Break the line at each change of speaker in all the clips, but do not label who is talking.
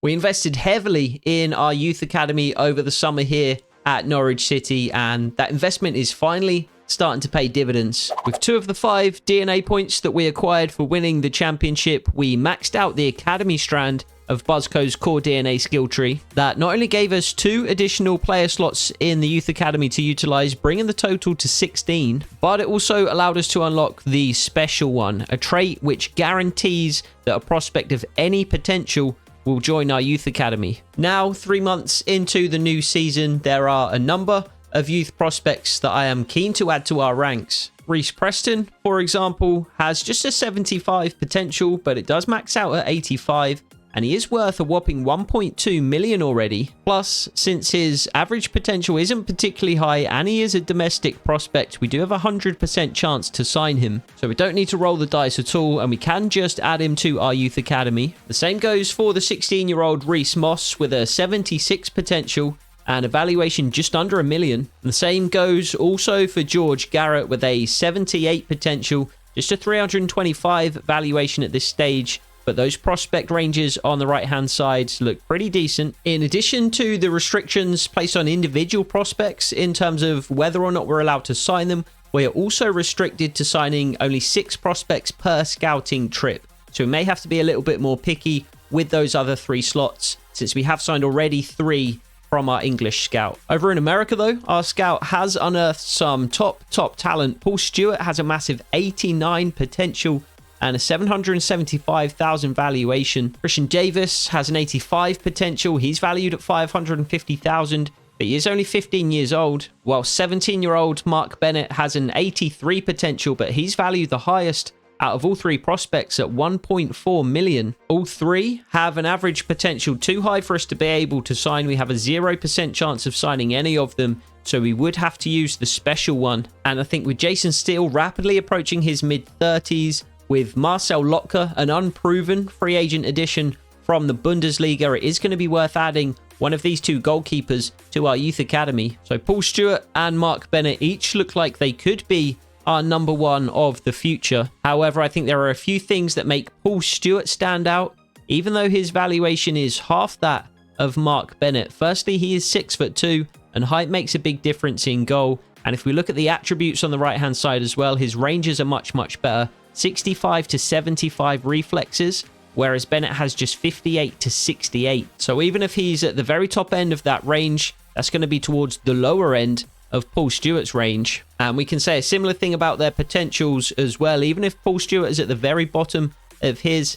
We invested heavily in our youth academy over the summer here at Norwich City, and that investment is finally starting to pay dividends. With 2 of the 5 DNA points that we acquired for winning the championship, we maxed out the academy strand of Buzzco's core DNA skill tree. That not only gave us 2 additional player slots in the youth academy to utilize, bringing the total to 16, but it also allowed us to unlock the special one, a trait which guarantees that a prospect of any potential will join our youth academy. Now, 3 months into the new season, there are a number of youth prospects that I am keen to add to our ranks. Reece Preston, for example, has just a 75 potential, but it does max out at 85, and he is worth a whopping 1.2 million already. Plus, since his average potential isn't particularly high and he is a domestic prospect, we do have a 100% chance to sign him. So we don't need to roll the dice at all, and we can just add him to our youth academy. The same goes for the 16-year-old Reece Moss with a 76 potential and a valuation just under $1 million. And the same goes also for George Garrett with a 78 potential, just a 325 valuation at this stage. But those prospect ranges on the right-hand side look pretty decent. In addition to the restrictions placed on individual prospects in terms of whether or not we're allowed to sign them, we are also restricted to signing only 6 prospects per scouting trip. So we may have to be a little bit more picky with those other 3 slots, since we have signed already 3 from our English scout. Over in America, though, our scout has unearthed some top talent. Paul Stewart has a massive 89 potential and a 775,000 valuation. Christian Davis has an 85 potential. He's valued at 550,000, but he is only 15 years old, while 17-year-old Mark Bennett has an 83 potential, but he's valued the highest out of all 3 prospects at 1.4 million. All 3 have an average potential too high for us to be able to sign. We have a 0% chance of signing any of them, so we would have to use the special one. And I think with Jason Steele rapidly approaching his mid-30s, with Marcel Lotka, an unproven free agent addition from the Bundesliga, it is going to be worth adding one of these 2 goalkeepers to our youth academy. So Paul Stewart and Mark Bennett each look like they could be our number 1 of the future. However, I think there are a few things that make Paul Stewart stand out, even though his valuation is half that of Mark Bennett. Firstly, he is 6'2", and height makes a big difference in goal. And if we look at the attributes on the right-hand side as well, his ranges are much better. 65 to 75 reflexes, whereas Bennett has just 58 to 68. So even if he's at the very top end of that range, that's going to be towards the lower end of Paul Stewart's range. And we can say a similar thing about their potentials as well. Even if Paul Stewart is at the very bottom of his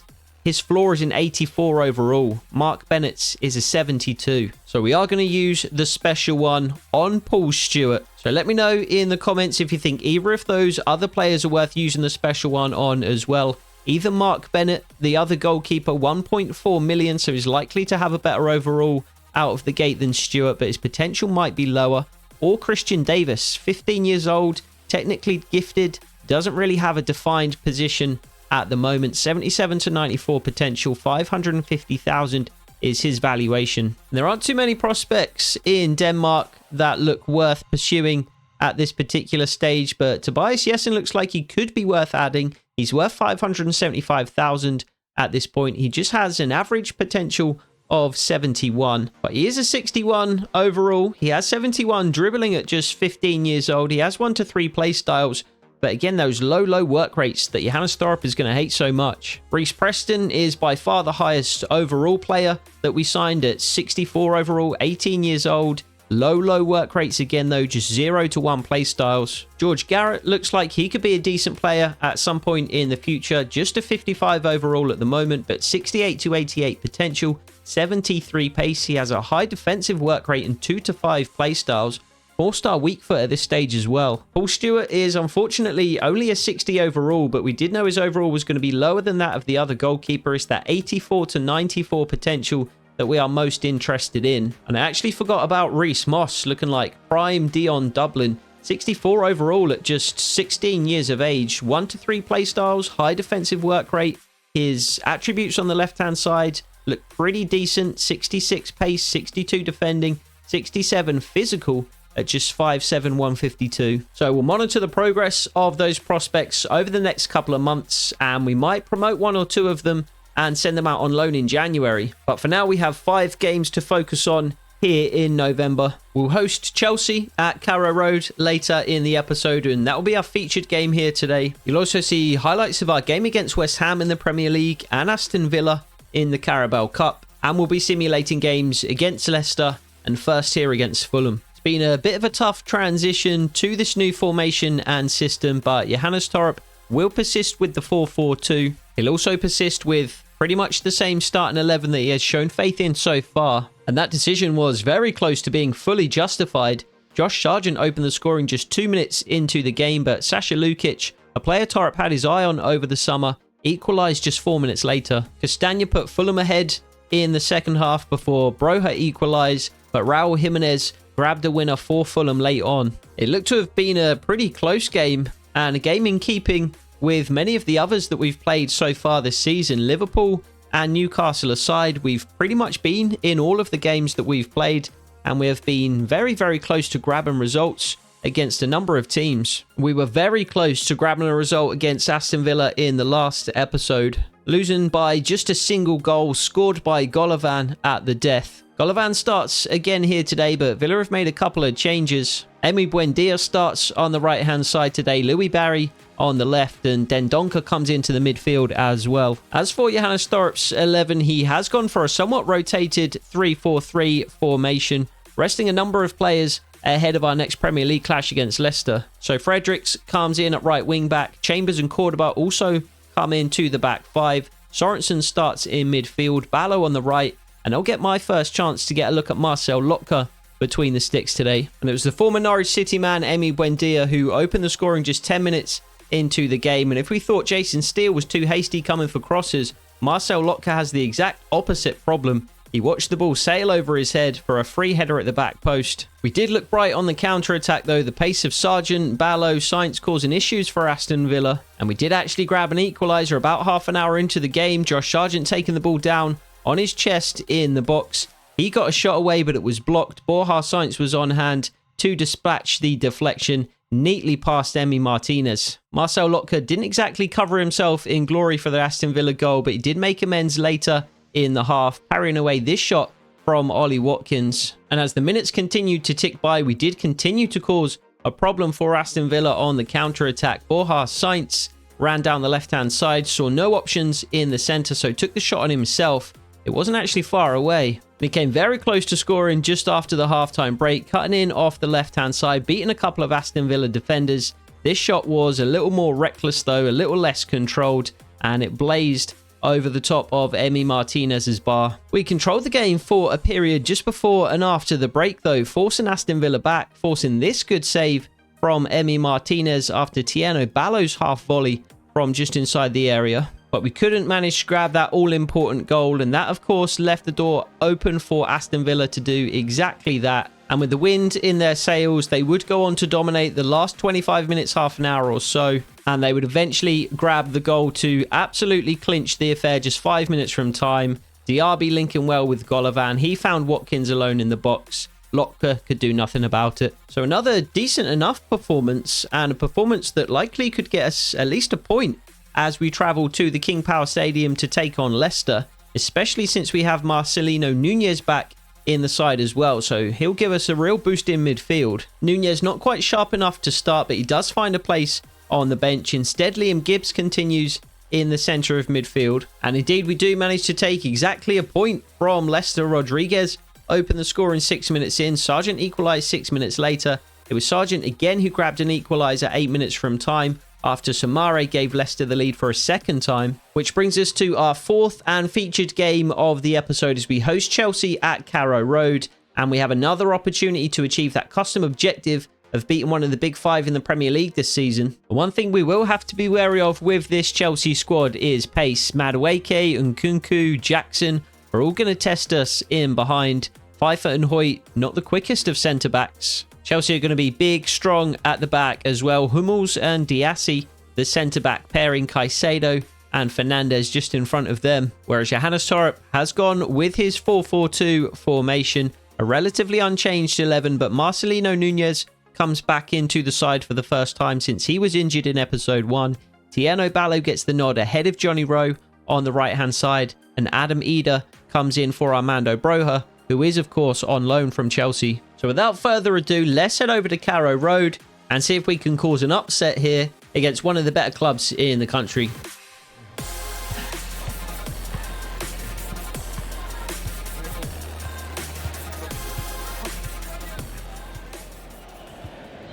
floor is an 84 overall. Mark Bennett's is a 72. So we are going to use the special one on Paul Stewart. So let me know in the comments if you think either of those other players are worth using the special one on as well. Either Mark Bennett, the other goalkeeper, 1.4 million, so he's likely to have a better overall out of the gate than Stewart, but his potential might be lower. Or Christian Davis, 15 years old, technically gifted, doesn't really have a defined position at the moment. 77 to 94 potential, 550,000 is his valuation. And there aren't too many prospects in Denmark that look worth pursuing at this particular stage, but Tobias Jessen looks like he could be worth adding. He's worth 575,000 at this point. He just has an average potential of 71, but he is a 61 overall. He has 71 dribbling at just 15 years old. He has 1 to 3 play styles, but again, those low work rates that Johannes Thorup is going to hate so much. Reece Preston is by far the highest overall player that we signed at 64 overall, 18 years old. Low work rates again though, just 0 to 1 play styles. George Garrett looks like he could be a decent player at some point in the future. Just a 55 overall at the moment, but 68 to 88 potential, 73 pace. He has a high defensive work rate and 2 to 5 play styles. 4-star weak foot at this stage as well. Paul Stewart is unfortunately only a 60 overall, but we did know his overall was going to be lower than that of the other goalkeeper. It's that 84 to 94 potential that we are most interested in. And I actually forgot about Reece Moss, looking like prime Dion Dublin. 64 overall at just 16 years of age. 1 to 3 play styles, high defensive work rate. His attributes on the left-hand side look pretty decent. 66 pace, 62 defending, 67 physical at just 5'7", 152. So we'll monitor the progress of those prospects over the next couple of months, and we might promote 1 or 2 of them and send them out on loan in January. But for now, we have 5 games to focus on here in November. We'll host Chelsea at Carrow Road later in the episode, and that will be our featured game here today. You'll also see highlights of our game against West Ham in the Premier League and Aston Villa in the Carabao Cup, and we'll be simulating games against Leicester and first here against Fulham. It's been a bit of a tough transition to this new formation and system, but Johannes Thorup will persist with the 4-4-2. He'll also persist with pretty much the same starting 11 that he has shown faith in so far. And that decision was very close to being fully justified. Josh Sargent opened the scoring just 2 minutes into the game, but Sasha Lukic, a player Thorup had his eye on over the summer, equalised just 4 minutes later. Castagna put Fulham ahead in the second half before Broja equalised, but Raul Jimenez grabbed a winner for Fulham late on. It looked to have been a pretty close game, and a game in keeping with many of the others that we've played so far this season. Liverpool and Newcastle aside, we've pretty much been in all of the games that we've played, and we have been very, very close to grabbing results against a number of teams. We were very close to grabbing a result against Aston Villa in the last episode, losing by just a single goal scored by Golovin at the death. Golovin starts again here today, but Villa have made a couple of changes. Emi Buendia starts on the right-hand side today, Louis Barry on the left, and Dendoncker comes into the midfield as well. As for Johannes Thorup's 11, he has gone for a somewhat rotated 3-4-3 formation, resting a number of players ahead of our next Premier League clash against Leicester. So Fredericks comes in at right wing-back, Chambers and Cordoba also come into the back 5, Sorensen starts in midfield, Ballo on the right, and I'll get my first chance to get a look at Marcel Lotka between the sticks today. And it was the former Norwich City man, Emi Buendia, who opened the scoring just 10 minutes into the game. And if we thought Jason Steele was too hasty coming for crosses, Marcel Lotka has the exact opposite problem. He watched the ball sail over his head for a free header at the back post. We did look bright on the counter-attack though. The pace of Sargent, Ballo, Sainz causing issues for Aston Villa. And we did actually grab an equaliser about half an hour into the game. Josh Sargent taking the ball down on his chest in the box. He got a shot away, but it was blocked. Borja Sainz was on hand to dispatch the deflection neatly past Emi Martinez. Marcel Lotka didn't exactly cover himself in glory for the Aston Villa goal, but he did make amends later in the half, parrying away this shot from Ollie Watkins. And as the minutes continued to tick by, we did continue to cause a problem for Aston Villa on the counter-attack. Borja Sainz ran down the left-hand side, saw no options in the centre, so took the shot on himself. It wasn't actually far away. He came very close to scoring just after the halftime break, cutting in off the left-hand side, beating a couple of Aston Villa defenders. This shot was a little more reckless though, a little less controlled, and it blazed over the top of Emi Martinez's bar. We controlled the game for a period just before and after the break though, forcing Aston Villa back, forcing this good save from Emi Martinez after Tieno Ballo's half volley from just inside the area. But we couldn't manage to grab that all-important goal, and that, of course, left the door open for Aston Villa to do exactly that. And with the wind in their sails, they would go on to dominate the last 25 minutes, half an hour or so, and they would eventually grab the goal to absolutely clinch the affair just 5 minutes from time. Diaby linking well with Golovin. He found Watkins alone in the box. Lotka could do nothing about it. So another decent enough performance, and a performance that likely could get us at least a point as we travel to the King Power Stadium to take on Leicester, especially since we have Marcelino Nunez back in the side as well, so he'll give us a real boost in midfield. Nunez not quite sharp enough to start, but he does find a place on the bench. Instead, Liam Gibbs continues in the centre of midfield, and indeed we do manage to take exactly a point from Leicester. Rodriguez opened the score in 6 minutes in. Sargent equalised 6 minutes later. It was Sargent again who grabbed an equaliser 8 minutes from time, after Samare gave Leicester the lead for a second time, which brings us to our fourth and featured game of the episode as we host Chelsea at Carrow Road, and we have another opportunity to achieve that custom objective of beating one of the big 5 in the Premier League this season. But one thing we will have to be wary of with this Chelsea squad is pace. Madueke, Nkunku, Jackson are all going to test us in behind. Pfeiffer and Hoyt, not the quickest of centre-backs. Chelsea are going to be big, strong at the back as well. Hummels and Diassi, the centre-back pairing, Caicedo and Fernandez just in front of them. Whereas Johannes Thorup has gone with his 4-4-2 formation, a relatively unchanged 11, but Marcelino Nunez comes back into the side for the first time since he was injured in episode 1. Tieno Ballo gets the nod ahead of Johnny Rowe on the right-hand side. And Adam Eder comes in for Armando Broja, who is, of course, on loan from Chelsea. So without further ado, let's head over to Carrow Road and see if we can cause an upset here against one of the better clubs in the country.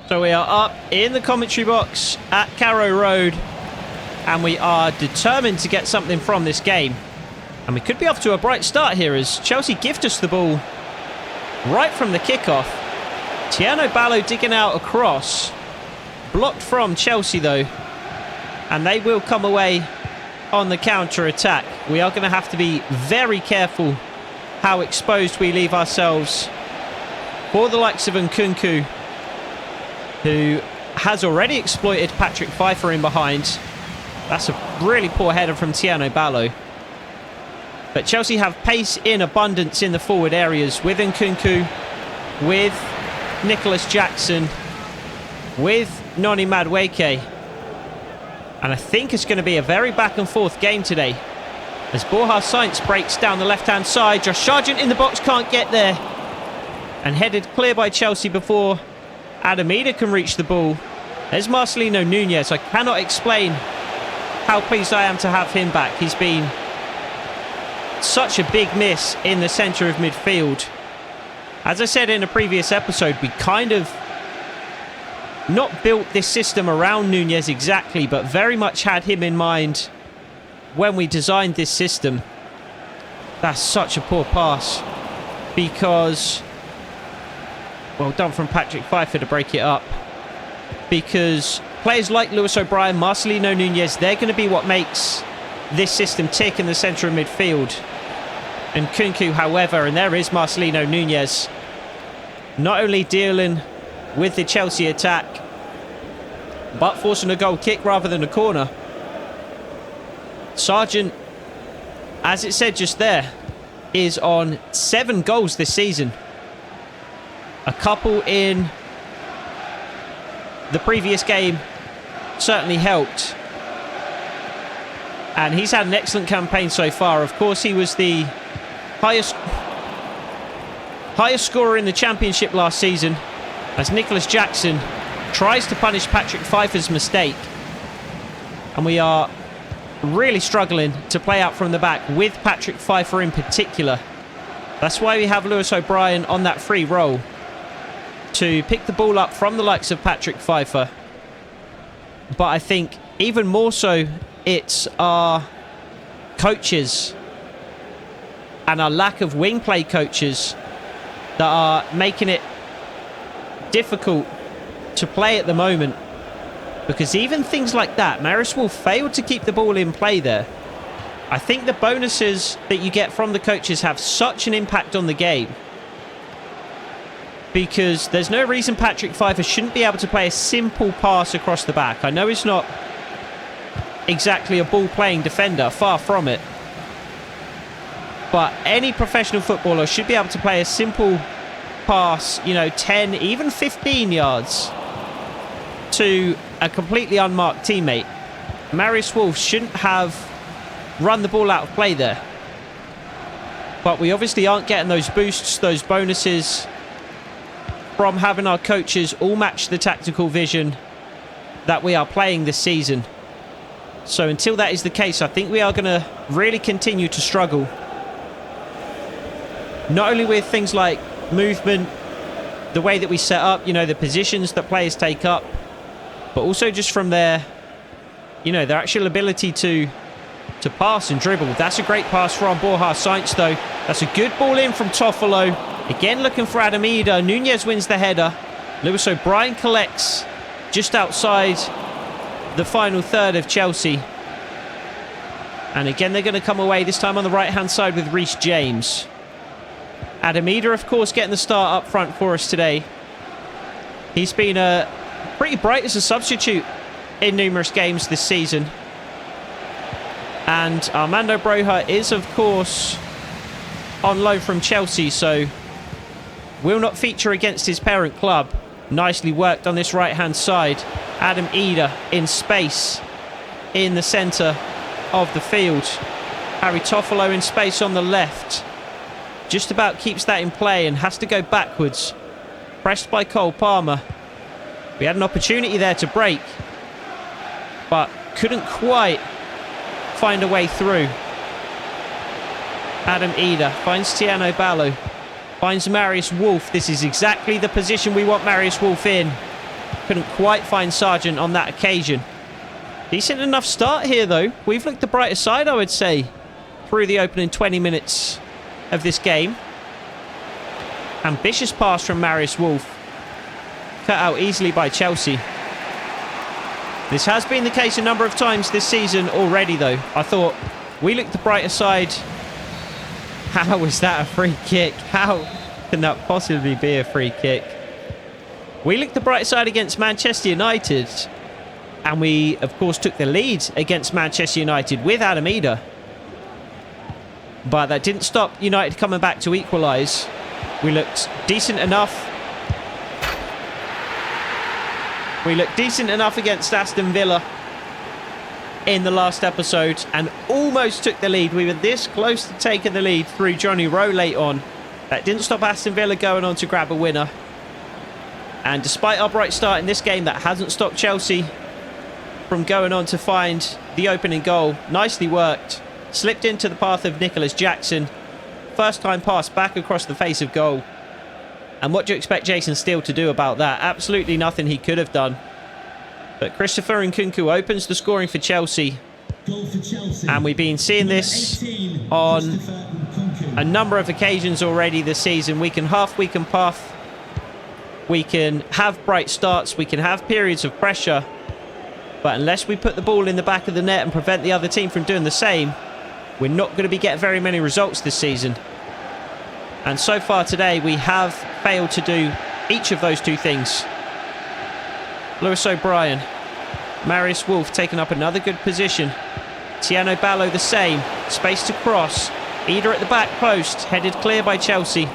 So we are up in the commentary box at Carrow Road, and we are determined to get something from this game. And we could be off to a bright start here as Chelsea gift us the ball right from the kickoff. Tiano Ballo digging out a cross. Blocked from Chelsea though. And they will come away on the counter-attack. We are going to have to be very careful how exposed we leave ourselves for the likes of Nkunku, who has already exploited Patrick Pfeiffer in behind. That's a really poor header from Tiano Ballo. But Chelsea have pace in abundance in the forward areas with Nkunku, with Nicholas Jackson, with Noni Madueke. And I think it's going to be a very back and forth game today, as Borja Sainz breaks down the left-hand side. Josh Sargent in the box, can't get there. And headed clear by Chelsea before Adam Eder can reach the ball. There's Marcelino Nunez. I cannot explain how pleased I am to have him back. He's been such a big miss in the centre of midfield. As I said in a previous episode, we kind of not built this system around Nunez exactly, but very much had him in mind when we designed this system. That's such a poor pass, because, well done from Patrick Pfeiffer to break it up, because players like Lewis O'Brien, Marcelino Nunez, they're going to be what makes this system tick in the centre of midfield. And Nkunku, however, and there is Marcelino Nunez, not only dealing with the Chelsea attack, but forcing a goal kick rather than a corner. Sargent, as it said just there, is on 7 goals this season. A couple in the previous game certainly helped. And he's had an excellent campaign so far. Of course, he was the highest scorer in the Championship last season, as Nicholas Jackson tries to punish Patrick Pfeiffer's mistake. And we are really struggling to play out from the back with Patrick Pfeiffer in particular. That's why we have Lewis O'Brien on that free roll to pick the ball up from the likes of Patrick Pfeiffer. But I think even more so, it's our coaches and our lack of wing play coaches that are making it difficult to play at the moment. Because even things like that, Maris will fail to keep the ball in play there. I think the bonuses that you get from the coaches have such an impact on the game, because there's no reason Patrick Pfeiffer shouldn't be able to play a simple pass across the back. I know he's not exactly a ball-playing defender, far from it. But any professional footballer should be able to play a simple pass, 10, even 15 yards to a completely unmarked teammate. Marius Wolf shouldn't have run the ball out of play there. But we obviously aren't getting those boosts, those bonuses from having our coaches all match the tactical vision that we are playing this season. So until that is the case, I think we are going to really continue to struggle. Not only with things like movement, the way that we set up, the positions that players take up, but also just from their actual ability to pass and dribble. That's a great pass from Borja Sainz though. That's a good ball in from Toffolo. Again looking for Adam Eder. Nunez wins the header. Lewis O'Brien collects just outside the final third of Chelsea. And again, they're going to come away, this time on the right-hand side with Reece James. Adam Eder, of course, getting the start up front for us today. He's been pretty bright as a substitute in numerous games this season. And Armando Broja is, of course, on loan from Chelsea, so will not feature against his parent club. Nicely worked on this right-hand side. Adam Eder in space in the centre of the field. Harry Toffolo in space on the left. Just about keeps that in play and has to go backwards. Pressed by Cole Palmer. We had an opportunity there to break, but couldn't quite find a way through. Adam Eder finds Tiano Ballo. Finds Marius Wolf. This is exactly the position we want Marius Wolf in. Couldn't quite find Sargent on that occasion. Decent enough start here, though. We've looked the brighter side, I would say, through the opening 20 minutes of this game. Ambitious pass from Marius Wolf. Cut out easily by Chelsea. This has been the case a number of times this season already, though. I thought we looked the brighter side. How is that a free kick? How can that possibly be a free kick? We looked the bright side against Manchester United. And we, of course, took the lead against Manchester United with Adam Eder. But that didn't stop United coming back to equalise. We looked decent enough. We looked decent enough against Aston Villa in the last episode and almost took the lead. We were this close to taking the lead through Johnny Rowe late on. That didn't stop Aston Villa going on to grab a winner. And despite our bright start in this game, that hasn't stopped Chelsea from going on to find the opening goal. Nicely worked. Slipped into the path of Nicholas Jackson. First time pass back across the face of goal. And what do you expect Jason Steele to do about that? Absolutely nothing he could have done. But Christopher Nkunku opens the scoring for Chelsea. And we've been seeing this on a number of occasions already this season. We can huff, we can puff. We can have bright starts. We can have periods of pressure. But unless we put the ball in the back of the net and prevent the other team from doing the same, we're not going to be getting very many results this season. And so far today, we have failed to do each of those two things. Lewis O'Brien. Marius Wolf taking up another good position. Tiano Ballo the same. Space to cross. Eder at the back post. Headed clear by Chelsea.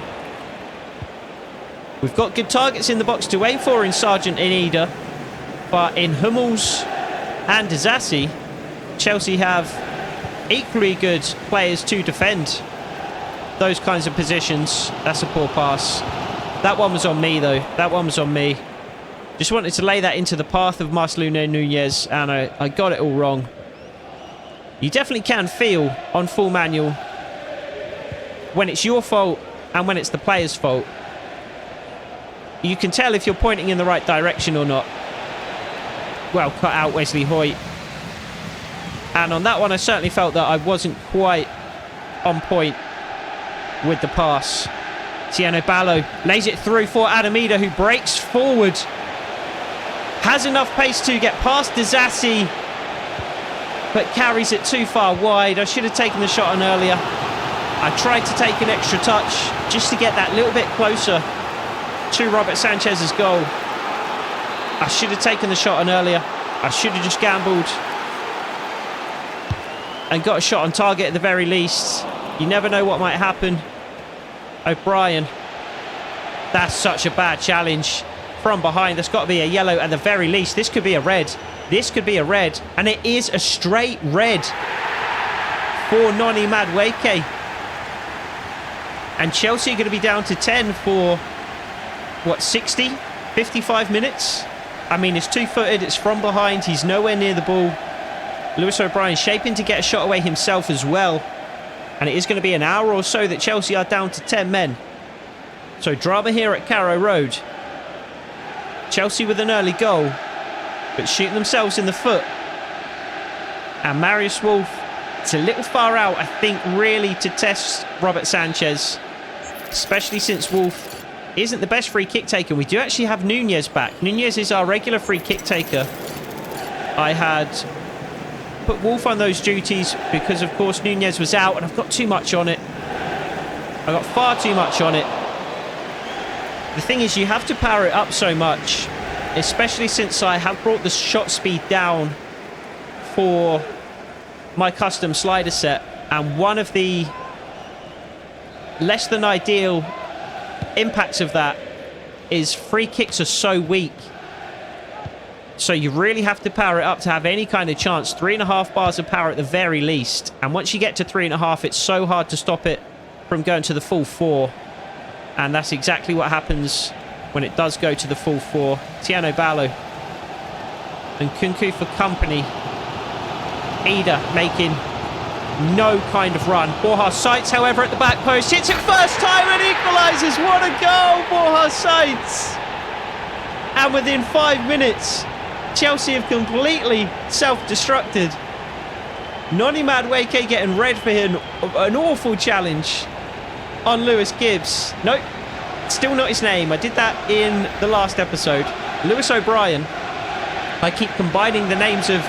We've got good targets in the box to aim for in Sargent and Eder. But in Hummels and Disasi, Chelsea have equally good players to defend those kinds of positions. That's a poor pass. That one was on me, though. That one was on me. Just wanted to lay that into the path of Marcelino Nunez, and I got it all wrong. You definitely can feel on full manual when it's your fault and when it's the player's fault. You can tell if you're pointing in the right direction or not. Well cut out, Wesley Hoyt. And on that one, I certainly felt that I wasn't quite on point with the pass. Tiano Ballo lays it through for Adam Eder, who breaks forward. Has enough pace to get past Disasi, but carries it too far wide. I should have taken the shot on earlier. I tried to take an extra touch just to get that little bit closer to Robert Sanchez's goal. I should have taken the shot on earlier. I should have just gambled and got a shot on target at the very least. You never know what might happen. O'Brien. That's such a bad challenge from behind. There's got to be a yellow at the very least. This could be a red. This could be a red. And it is a straight red for Noni Madueke. And Chelsea are going to be down to 10 for, what, 60? 55 minutes? I mean, it's two-footed. It's from behind. He's nowhere near the ball. Lewis O'Brien shaping to get a shot away himself as well. And it is going to be an hour or so that Chelsea are down to 10 men. So drama here at Carrow Road. Chelsea with an early goal, but shooting themselves in the foot. And Marius Wolf, it's a little far out, I think, really to test Robert Sanchez. Especially since Wolf isn't the best free kick taker. We do actually have Nunez back. Nunez is our regular free kick taker. I had put Wolf on those duties because, of course, Nunez was out, and I've got too much on it. I got far too much on it. The thing is, you have to power it up so much, especially since I have brought the shot speed down for my custom slider set. And one of the less than ideal impacts of that is free kicks are so weak. So you really have to power it up to have any kind of chance. 3.5 bars of power at the very least. And once you get to 3.5, it's so hard to stop it from going to the full 4. And that's exactly what happens when it does go to the full 4. Tiano Ballo and Kunku for company. Ida making no kind of run. Borja Sainz, however, at the back post. Hits it first time and equalises. What a goal, Borja Sainz. And within 5 minutes, Chelsea have completely self-destructed. Noni Madueke getting red for him. An awful challenge on Lewis Gibbs. Nope, still not his name. I did that in the last episode. Lewis O'Brien. I keep combining the names of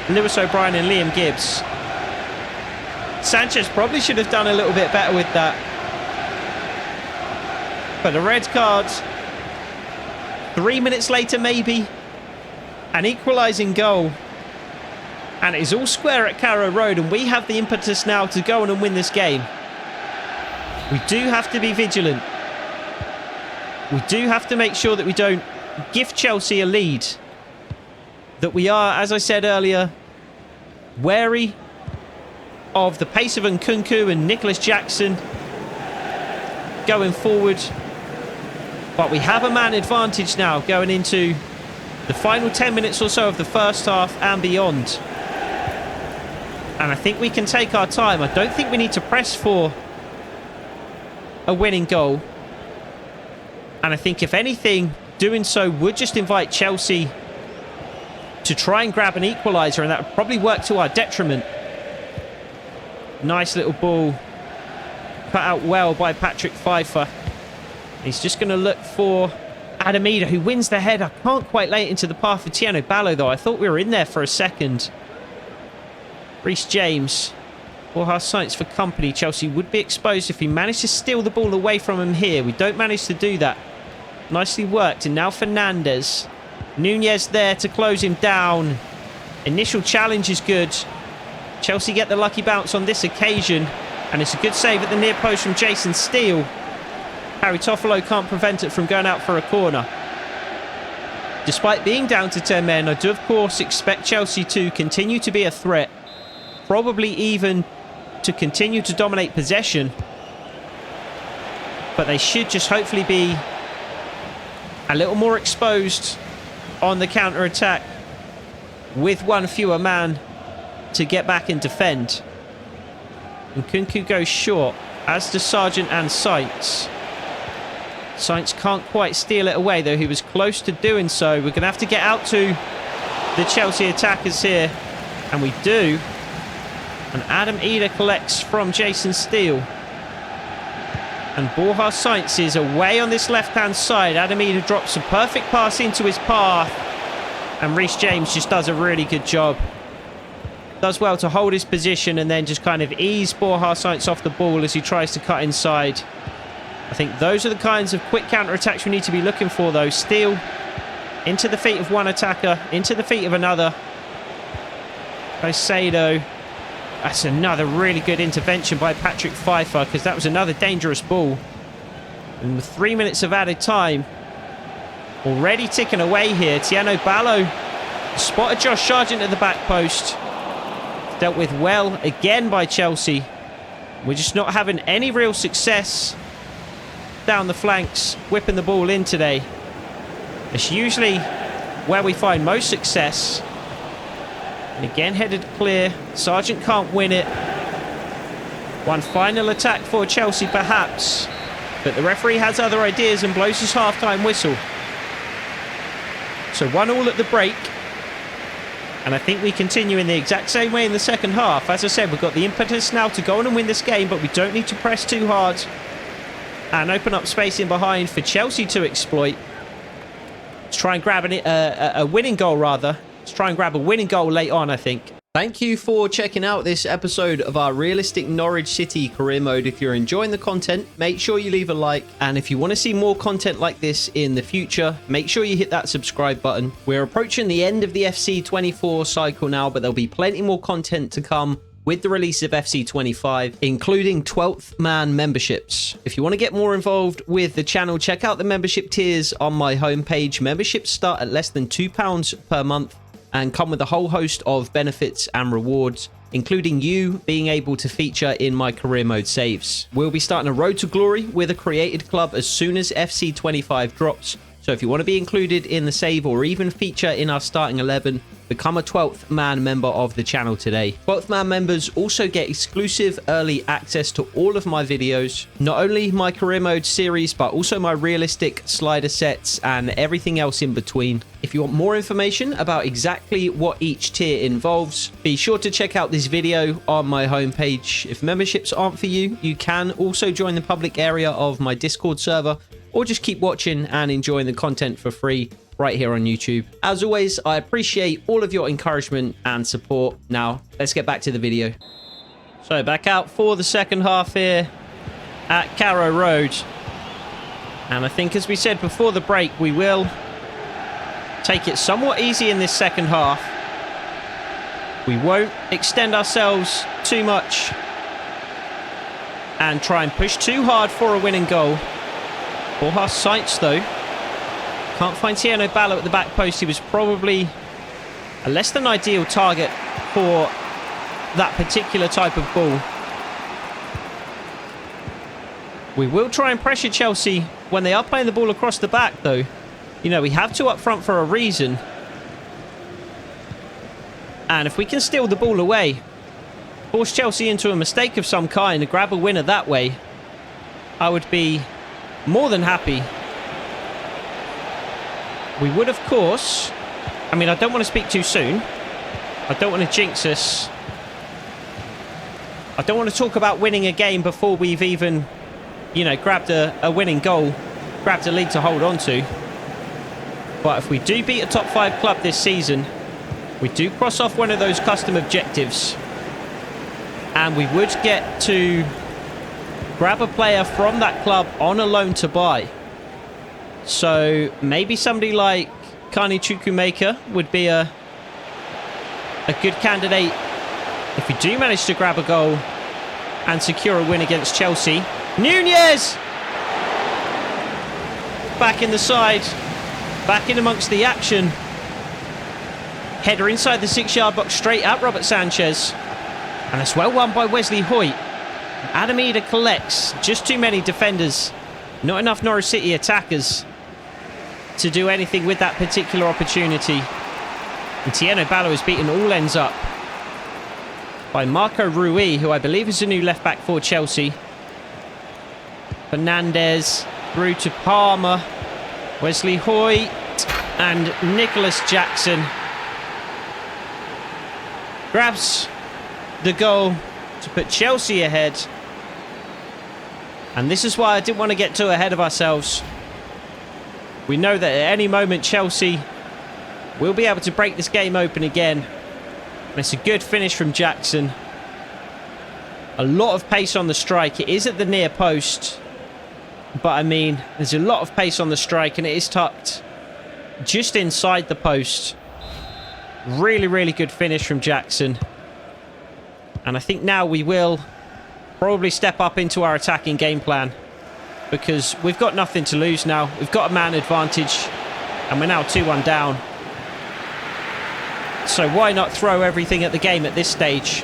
Lewis O'Brien and Liam Gibbs. Sanchez probably should have done a little bit better with that. But a red card. 3 minutes later, maybe. An equalising goal. And it is all square at Carrow Road, and we have the impetus now to go on and win this game. We do have to be vigilant. We do have to make sure that we don't give Chelsea a lead. That we are, as I said earlier, wary of the pace of Nkunku and Nicholas Jackson going forward. But we have a man advantage now going into the final 10 minutes or so of the first half and beyond. And I think we can take our time. I don't think we need to press for a winning goal. And I think, if anything, doing so would just invite Chelsea to try and grab an equaliser, and that would probably work to our detriment. Nice little ball. Cut out well by Patrick Pfeiffer. He's just going to look for Adam Ida, who wins the header. Can't quite lay it into the path of Tiano Ballo, though. I thought we were in there for a second. Reece James. Borja Sainz for company. Chelsea would be exposed if we managed to steal the ball away from him here. We don't manage to do that. Nicely worked. And now Fernandez. Nunez there to close him down. Initial challenge is good. Chelsea get the lucky bounce on this occasion. And it's a good save at the near post from Jason Steele. Harry Toffolo can't prevent it from going out for a corner. Despite being down to 10 men, I do of course expect Chelsea to continue to be a threat. Probably even to continue to dominate possession. But they should just hopefully be a little more exposed on the counter-attack with one fewer man to get back and defend. And Nkunku goes short, as does Sargent and Sainz. Sainz can't quite steal it away, though he was close to doing so. We're going to have to get out to the Chelsea attackers here. And we do. And Adam Ida collects from Jason Steele. And Borja Sainz is away on this left-hand side. Adam Ida drops a perfect pass into his path. And Reece James just does a really good job. Does well to hold his position and then just kind of ease Borja Sainz off the ball as he tries to cut inside. I think those are the kinds of quick counter-attacks we need to be looking for, though. Steele into the feet of one attacker, into the feet of another. Caicedo. That's another really good intervention by Patrick Pfeiffer, because that was another dangerous ball. And with 3 minutes of added time, already ticking away here. Tiano Ballo spotted Josh Sargent at the back post. Dealt with well again by Chelsea. We're just not having any real success down the flanks, whipping the ball in today. It's usually where we find most success. And again, headed clear. Sargent can't win it. One final attack for Chelsea, perhaps. But the referee has other ideas and blows his half-time whistle. So 1-1 at the break. And I think we continue in the exact same way in the second half. As I said, we've got the impetus now to go on and win this game, but we don't need to press too hard and open up space in behind for Chelsea to exploit. Let's try and grab a winning goal, rather. Let's try and grab a winning goal late on, I think. Thank you for checking out this episode of our realistic Norwich City career mode. If you're enjoying the content, make sure you leave a like. And if you want to see more content like this in the future, make sure you hit that subscribe button. We're approaching the end of the FC24 cycle now, but there'll be plenty more content to come with the release of FC25, including 12th man memberships. If you want to get more involved with the channel, check out the membership tiers on my homepage. Memberships start at less than £2 per month and come with a whole host of benefits and rewards, including you being able to feature in my career mode saves. We'll be starting a road to glory with a created club as soon as FC25 drops. So if you want to be included in the save or even feature in our starting 11, become a 12th man member of the channel today. 12th man members also get exclusive early access to all of my videos, not only my career mode series, but also my realistic slider sets and everything else in between. If you want more information about exactly what each tier involves, be sure to check out this video on my homepage. If memberships aren't for you, you can also join the public area of my Discord server, or just keep watching and enjoying the content for free right here on YouTube. As always, I appreciate all of your encouragement and support. Now, let's get back to the video. So, back out for the second half here at Carrow Road. And I think, as we said before the break, we will take it somewhat easy in this second half. We won't extend ourselves too much and try and push too hard for a winning goal. For our sights, though. Can't find Tieno Ballo at the back post. He was probably a less than ideal target for that particular type of ball. We will try and pressure Chelsea when they are playing the ball across the back, though. You know, we have two up front for a reason. And if we can steal the ball away, force Chelsea into a mistake of some kind and grab a winner that way, I would be more than happy. We would, of course... I mean, I don't want to speak too soon. I don't want to jinx us. I don't want to talk about winning a game before we've even, you know, grabbed a winning goal, grabbed a lead to hold on to. But if we do beat a top 5 club this season, we do cross off one of those custom objectives. And we would get to grab a player from that club on a loan to buy. So maybe somebody like Carney Chukwuemeka would be a good candidate if we do manage to grab a goal and secure a win against Chelsea. Nunez! Back in the side. Back in amongst the action. Header inside the 6-yard box straight at Robert Sanchez. And it's well won by Wesley Hoyt. Adam Eder collects. Just too many defenders. Not enough Norwich City attackers to do anything with that particular opportunity. And Tieno Ballo is beaten all ends up by Marco Rui, who I believe is the new left-back for Chelsea. Fernandez through to Palmer. Wesley Hoyt and Nicholas Jackson grabs the goal to put Chelsea ahead. And this is why I didn't want to get too ahead of ourselves. We know that at any moment Chelsea will be able to break this game open again. And it's a good finish from Jackson. A lot of pace on the strike. It is at the near post. But I mean, there's a lot of pace on the strike and it is tucked just inside the post. Really, really good finish from Jackson. And I think now we will probably step up into our attacking game plan, because we've got nothing to lose now. We've got a man advantage and we're now 2-1 down. So why not throw everything at the game at this stage?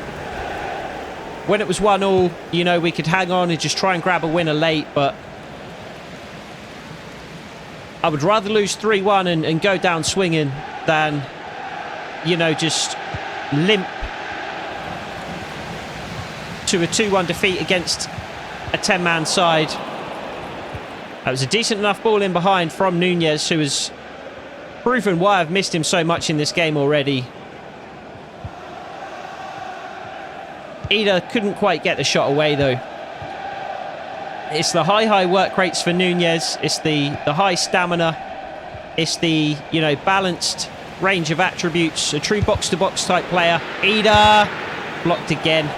When it was 1-1, you know, we could hang on and just try and grab a winner late, but I would rather lose 3-1 and go down swinging than, you know, just limp to a 2-1 defeat against a 10-man side. That was a decent enough ball in behind from Nunez, who has proven why I've missed him so much in this game already. Eder couldn't quite get the shot away, though. It's the high work rates for Nunez. It's the high stamina. It's the, you know, balanced range of attributes. A true box-to-box type player. Eder blocked again.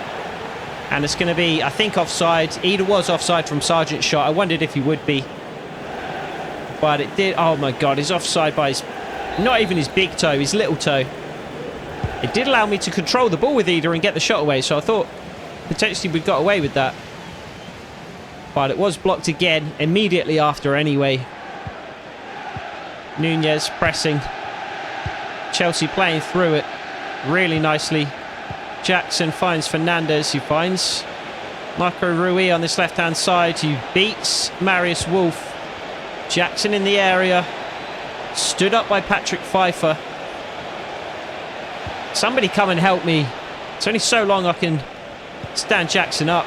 And it's going to be, I think, offside. Eder was offside from Sargent's shot. I wondered if he would be. But it did. Oh, my God. He's offside by his... not even his big toe, his little toe. It did allow me to control the ball with Ida and get the shot away, so I thought potentially we'd got away with that. But it was blocked again immediately after anyway. Nunez pressing. Chelsea playing through it really nicely. Jackson finds Fernandez, who finds Marco Rui on this left-hand side, who beats Marius Wolf. Jackson in the area. Stood up by Patrick Pfeiffer. Somebody come and help me. It's only so long I can stand Jackson up.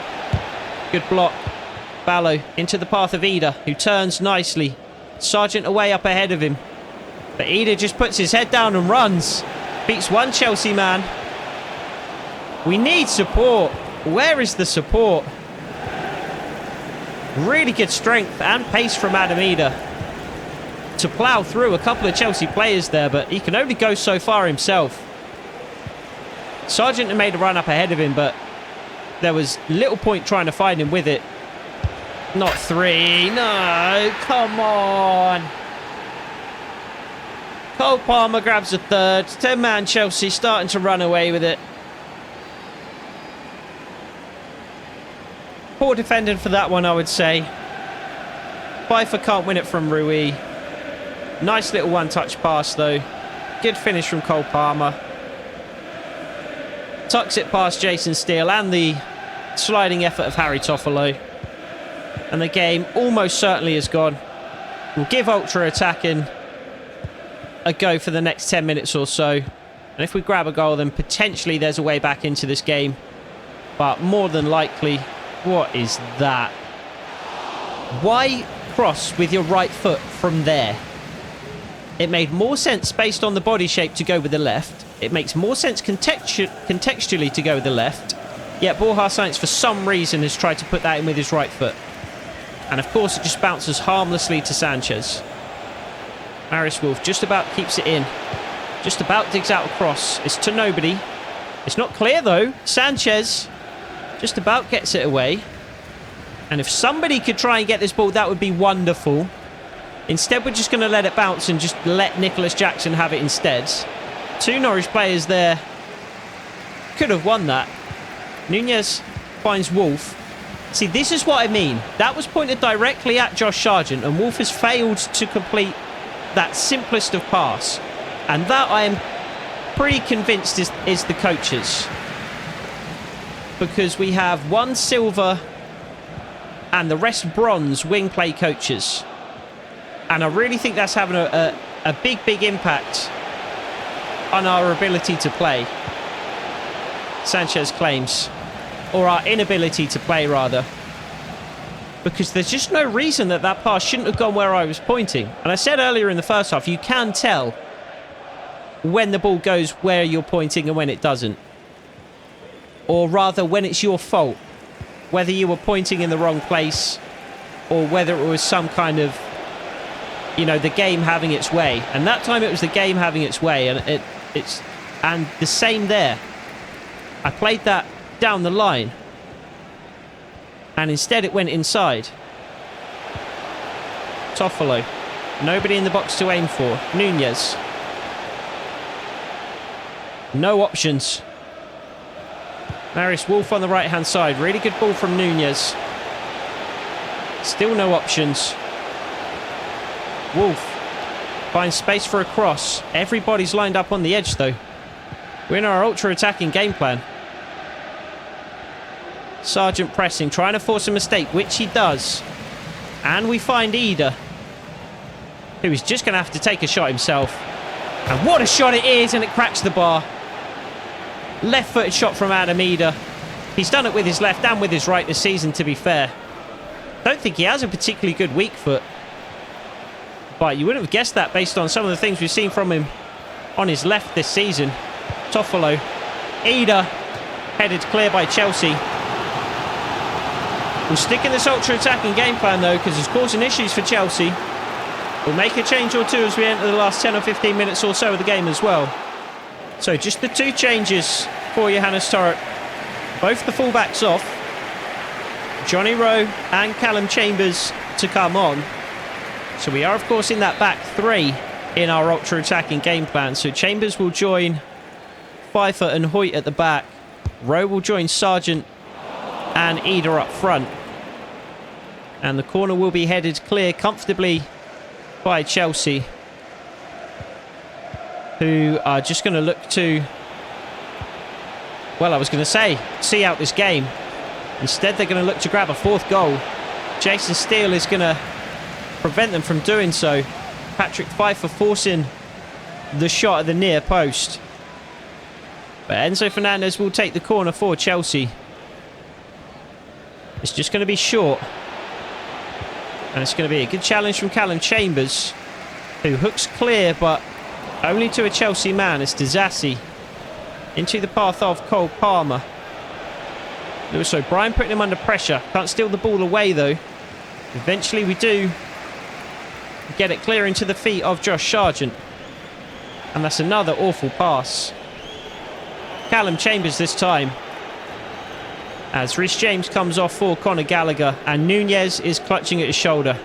Good block. Ballo into the path of Ida, who turns nicely. Sargent away up ahead of him. But Ida just puts his head down and runs. Beats one Chelsea man. We need support. Where is the support? Really good strength and pace from Adam Ida to plough through a couple of Chelsea players there, but he can only go so far himself. Sargent made a run up ahead of him, but there was little point trying to find him with it. Not three. No, come on. Cole Palmer grabs a third. 10-man Chelsea starting to run away with it. Poor defending for that one, I would say. Pfeiffer can't win it from Rui. Nice little one-touch pass, though. Good finish from Cole Palmer. Tucks it past Jason Steele and the sliding effort of Harry Toffolo. And the game almost certainly is gone. We'll give ultra attacking a go for the next 10 minutes or so. And if we grab a goal, then potentially there's a way back into this game. But more than likely, what is that? Why cross with your right foot from there? It made more sense based on the body shape to go with the left. It makes more sense contextually to go with the left. Yet Borja Sainz, for some reason, has tried to put that in with his right foot. And of course, it just bounces harmlessly to Sanchez. Marius Wolf just about keeps it in. Just about digs out a cross. It's to nobody. It's not clear, though. Sanchez just about gets it away. And if somebody could try and get this ball, that would be wonderful. Instead, we're just going to let it bounce and just let Nicholas Jackson have it instead. Two Norwich players there could have won that. Nunez finds Wolf. See, this is what I mean. That was pointed directly at Josh Sargent, and Wolf has failed to complete that simplest of pass. And that, I am pretty convinced, is the coaches. Because we have one silver and the rest bronze wing play coaches. And I really think that's having a big, big impact on our ability to play. Sanchez claims. Or our inability to play, rather. Because there's just no reason that that pass shouldn't have gone where I was pointing. And I said earlier in the first half, you can tell when the ball goes where you're pointing and when it doesn't. Or rather, when it's your fault. Whether you were pointing in the wrong place or whether it was some kind of, you know, the game having its way. And that time it was the game having its way. And it's the same there. I played that down the line. And instead it went inside. Toffolo. Nobody in the box to aim for. Nunez. No options. Marius Wolf on the right-hand side. Really good ball from Nunez. Still no options. Wolf finds space for a cross. Everybody's lined up on the edge, though. We're in our ultra-attacking game plan. Sargent pressing, trying to force a mistake, which he does. And we find Ida, who is just going to have to take a shot himself. And what a shot it is, and it cracks the bar. Left-footed shot from Adam Ida. He's done it with his left and with his right this season, to be fair. Don't think he has a particularly good weak foot. But you wouldn't have guessed that based on some of the things we've seen from him on his left this season. Toffolo. Ida headed clear by Chelsea. We'll stick in this ultra-attacking game plan, though, because it's causing issues for Chelsea. We'll make a change or two as we enter the last 10 or 15 minutes or so of the game as well. So just the two changes for Johannes Thorup. Both the fullbacks off. Johnny Rowe and Callum Chambers to come on. So we are, of course, in that back three in our ultra-attacking game plan. So Chambers will join Pfeiffer and Hoyt at the back. Rowe will join Sargent and Eder up front. And the corner will be headed clear comfortably by Chelsea, who are just going to look to, well, I was going to say, see out this game. Instead, they're going to look to grab a fourth goal. Jason Steele is going to prevent them from doing so. Patrick Pfeiffer forcing the shot at the near post. But Enzo Fernandez will take the corner for Chelsea. It's just going to be short. And it's going to be a good challenge from Callum Chambers, who hooks clear, but only to a Chelsea man. It's Disasi into the path of Cole Palmer. Lewis O'Brien putting him under pressure. Can't steal the ball away, though. Eventually we do get it clear into the feet of Josh Sargent. And that's another awful pass. Callum Chambers this time, as Rhys James comes off for Conor Gallagher, and Nunez is clutching at his shoulder.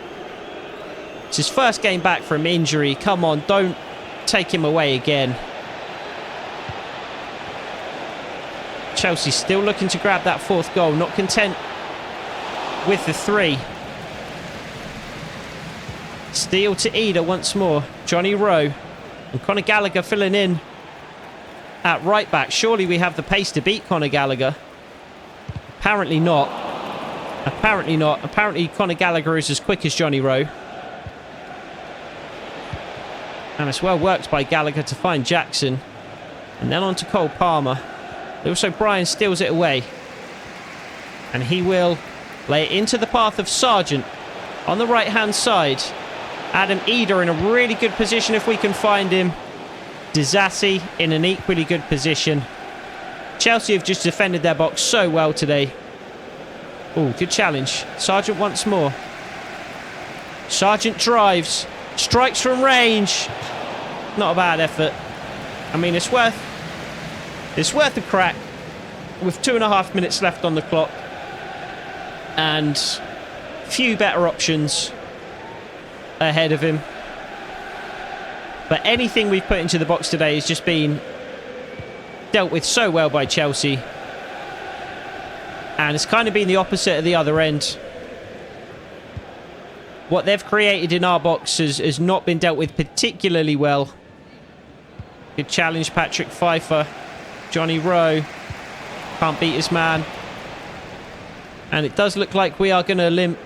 It's his first game back from injury. Come on, don't take him away again. Chelsea still looking to grab that fourth goal, not content with the 3. Steele to Eder once more. Johnny Rowe and Conor Gallagher filling in at right back. Surely we have the pace to beat Conor Gallagher. Apparently not. Apparently not. Apparently Conor Gallagher is as quick as Johnny Rowe. And it's well worked by Gallagher to find Jackson. And then on to Cole Palmer. Lewis O'Brien steals it away. And he will lay it into the path of Sargent on the right-hand side. Adam Eder in a really good position if we can find him. Disasi in an equally good position. Chelsea have just defended their box so well today. Oh, good challenge. Sargent once more. Sargent drives. Strikes from range. Not a bad effort. I mean, it's worth a crack with 2.5 minutes left on the clock. And few better options ahead of him. But anything we've put into the box today has just been dealt with so well by Chelsea. And it's kind of been the opposite at the other end. What they've created in our box has not been dealt with particularly well. Good challenge, Patrick Pfeiffer. Johnny Rowe can't beat his man. And it does look like we are going to limp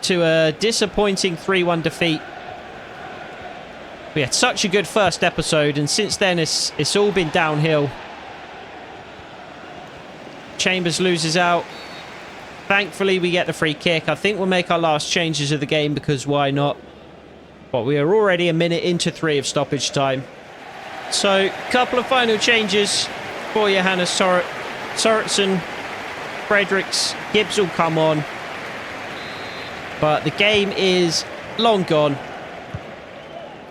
to a disappointing 3-1 defeat. We had such a good first episode, and since then it's all been downhill. Chambers loses out. Thankfully we get the free kick. I think we'll make our last changes of the game, because why not? But we are already a minute into 3 of stoppage time. So, a couple of final changes for Johannes Thorup. Sorensen, Fredericks, Gibbs will come on. But the game is long gone.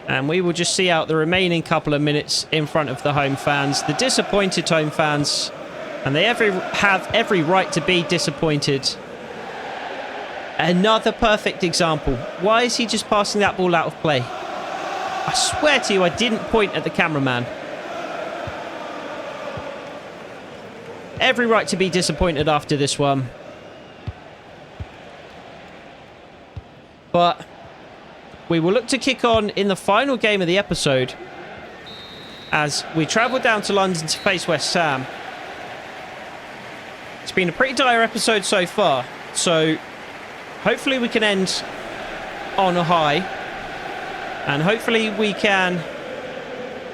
And we will just see out the remaining couple of minutes in front of the home fans. The disappointed home fans. And they have every right to be disappointed. Another perfect example. Why is he just passing that ball out of play? I swear to you, I didn't point at the cameraman. Every right to be disappointed after this one. But we will look to kick on in the final game of the episode, as we travel down to London to face West Ham. It's been a pretty dire episode so far, so hopefully we can end on a high. And hopefully we can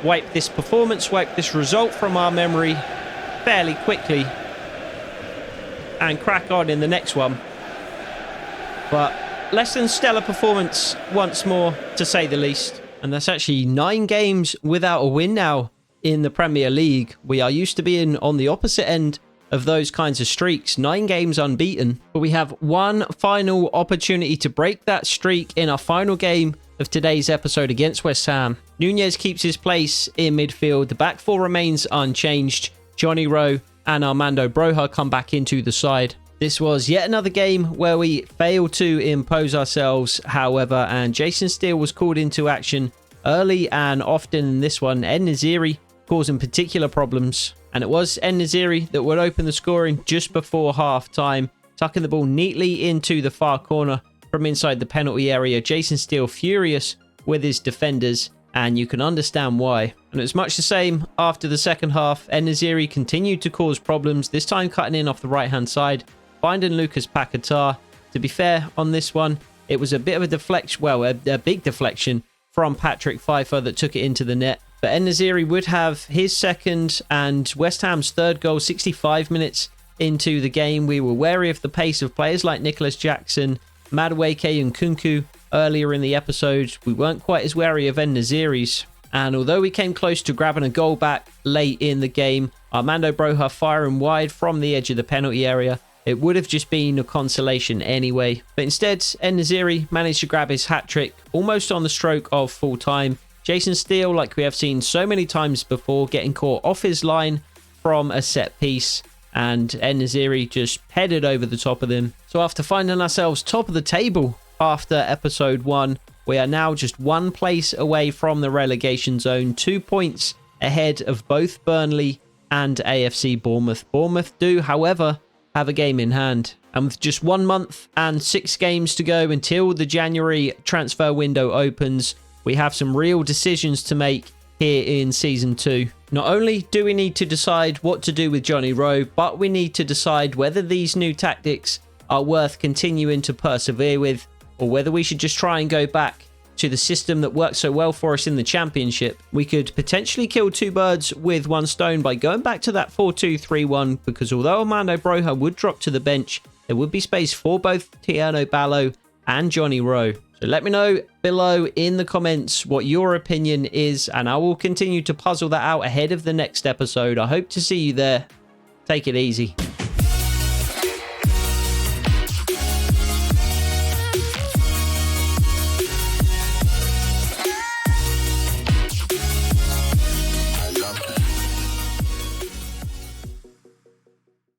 wipe this performance, wipe this result from our memory fairly quickly and crack on in the next one. But less than stellar performance once more, to say the least. And that's actually 9 games without a win now in the Premier League. We are used to being on the opposite end of those kinds of streaks. 9 games unbeaten. But we have one final opportunity to break that streak in our final game of today's episode against West Ham. Nunez keeps his place in midfield. The back 4 remains unchanged. Johnny Rowe and Armando Broja come back into the side. This was yet another game where we failed to impose ourselves, however, and Jason Steele was called into action early and often in this one. Ed Naziri causing particular problems. And it was En-Nesyri that would open the scoring just before half-time, tucking the ball neatly into the far corner from inside the penalty area. Jason Steele furious with his defenders, and you can understand why. And it was much the same after the second half. En-Nesyri continued to cause problems, this time cutting in off the right-hand side, finding Lucas Paquetá. To be fair on this one, it was a bit of a deflection, well, a big deflection from Patrick Pfeiffer that took it into the net. But En-Nesyri would have his second and West Ham's third goal 65 minutes into the game. We were wary of the pace of players like Nicholas Jackson, Madueke and Kunku earlier in the episode. We weren't quite as wary of En-Nesyri's. And although we came close to grabbing a goal back late in the game, Armando Broja firing wide from the edge of the penalty area, it would have just been a consolation anyway. But instead, En-Nesyri managed to grab his hat-trick almost on the stroke of full time. Jason Steele, like we have seen so many times before, getting caught off his line from a set piece, and En-Nesyri just headed over the top of them. So after finding ourselves top of the table after episode 1, we are now just one place away from the relegation zone, 2 points ahead of both Burnley and AFC Bournemouth. Bournemouth do, however, have a game in hand. And with just 1 month and 6 games to go until the January transfer window opens, we have some real decisions to make here in Season 2. Not only do we need to decide what to do with Johnny Rowe, but we need to decide whether these new tactics are worth continuing to persevere with, or whether we should just try and go back to the system that worked so well for us in the Championship. We could potentially kill 2 birds with 1 stone by going back to that 4-2-3-1, because although Armando Broja would drop to the bench, there would be space for both Tierno Ballo and Johnny Rowe. So let me know below in the comments what your opinion is, and I will continue to puzzle that out ahead of the next episode. I hope to see you there. Take it easy.